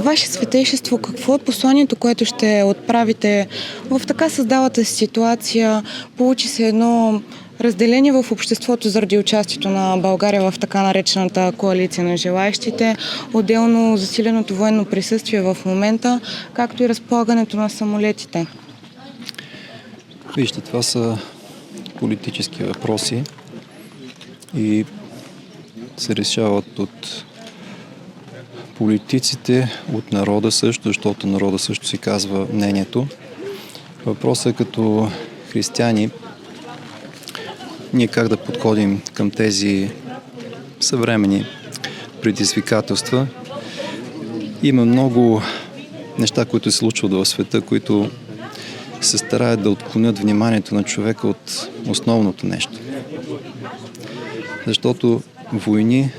Ваше Светейшество, какво е посланието, което ще отправите в така създалата си ситуация? Получи се едно разделение в обществото заради участието на България в така наречената коалиция на желаещите, отделно засиленото военно присъствие в момента, както и разполагането на самолетите. Вижте, това са политически въпроси и се решават от политиците, от народа също, защото народа също си казва мнението. Въпросът е като християни, ние как да подходим към тези съвременни предизвикателства. Има много неща, които се случват в света, които се стараят да отклонят вниманието на човека от основното нещо. Защото войни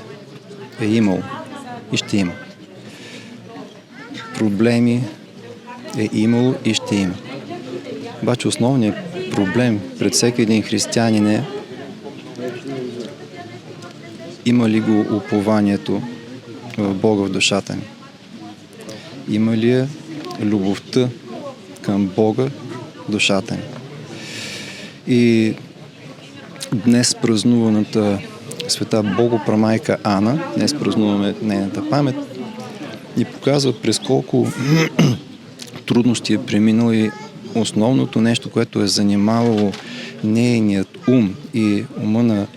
е имало и ще има. Проблеми е имало и ще има. Обаче основният проблем пред всеки един християнин е: има ли го упованието в Бога в душата ми? Има ли е любовта към Бога в душата ми? И днес празнуваната света Богопрамайка Ана, днес празнуваме нейната памет, ни показва през колко трудности е преминал и основното нещо, което е занимавало нейният ум и ума на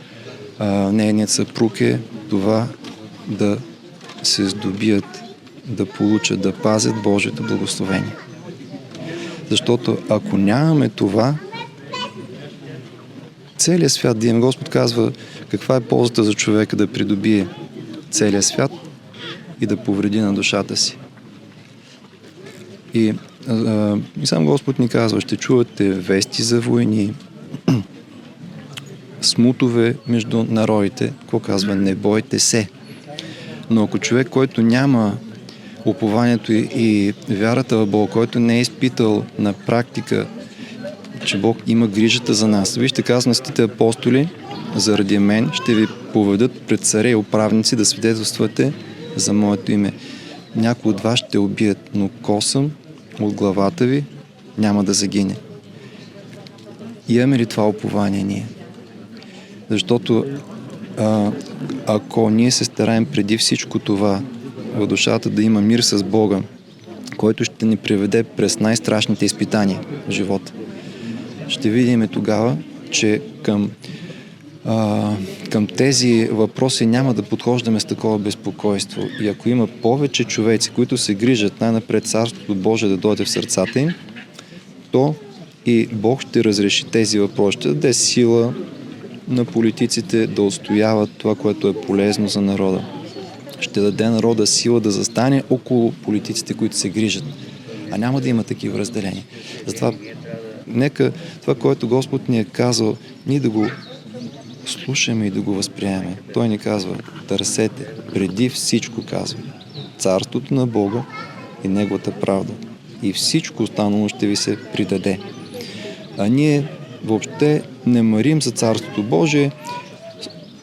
нейният съпруг, е това да се здобият, да получат, да пазят Божието благословение. Защото ако нямаме това, целият свят да има, Господ казва, каква е ползата за човека да придобие целият свят и да повреди на душата си. И сам Господ ни казва, ще чувате вести за войни, смутове между народите. Какво казва? Не бойте се. Но ако човек, който няма упованието и вярата в Бога, който не е изпитал на практика, че Бог има грижата за нас. Вижте, казва на светите апостоли, заради мен ще ви поведат пред царе и управници да свидетелствате за моето име. Някои от вас ще убият, но косъм от главата ви няма да загине. Имаме ли това упование ние? Защото ако ние се стараем преди всичко това в душата да има мир с Бога, който ще ни приведе през най-страшните изпитания в живота, ще видим тогава, че към тези въпроси няма да подхождаме с такова безпокойство. И ако има повече човеци, които се грижат най-напред Царството Божие да дойде в сърцата им, то и Бог ще разреши тези въпроси. Ще даде сила на политиците да отстояват това, което е полезно за народа. Ще даде народа сила да застане около политиците, които се грижат. А няма да има такива разделения. Затова нека това, което Господ ни е казал, ние да го слушаме и да го възприемем. Той ни казва, търсете, преди всичко казва, Царството на Бога и Неговата правда. И всичко останало ще ви се придаде. А ние въобще не марим за Царството Божие.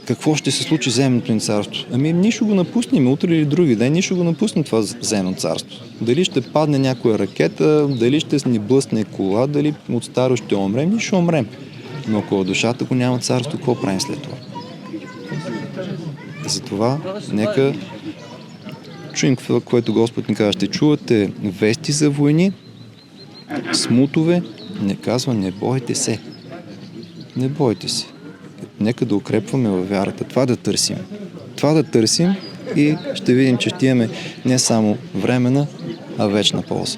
Какво ще се случи земното ни царство? Ние ще го напуснем утре или други ден, ние ще го напуснем това земно царство. Дали ще падне някоя ракета, дали ще ни блъсне кола, дали от старо ще умрем, ние ще умрем. Но ако душата го няма царство, какво правим след това? Затова нека чуем това, което Господ ни казва. Ще чувате вести за войни, смутове, не казва, не бойте се. Не бойте се. Нека да укрепваме във вярата. Това да търсим. Това да търсим и ще видим, че ще имаме не само временна, а вечна полза.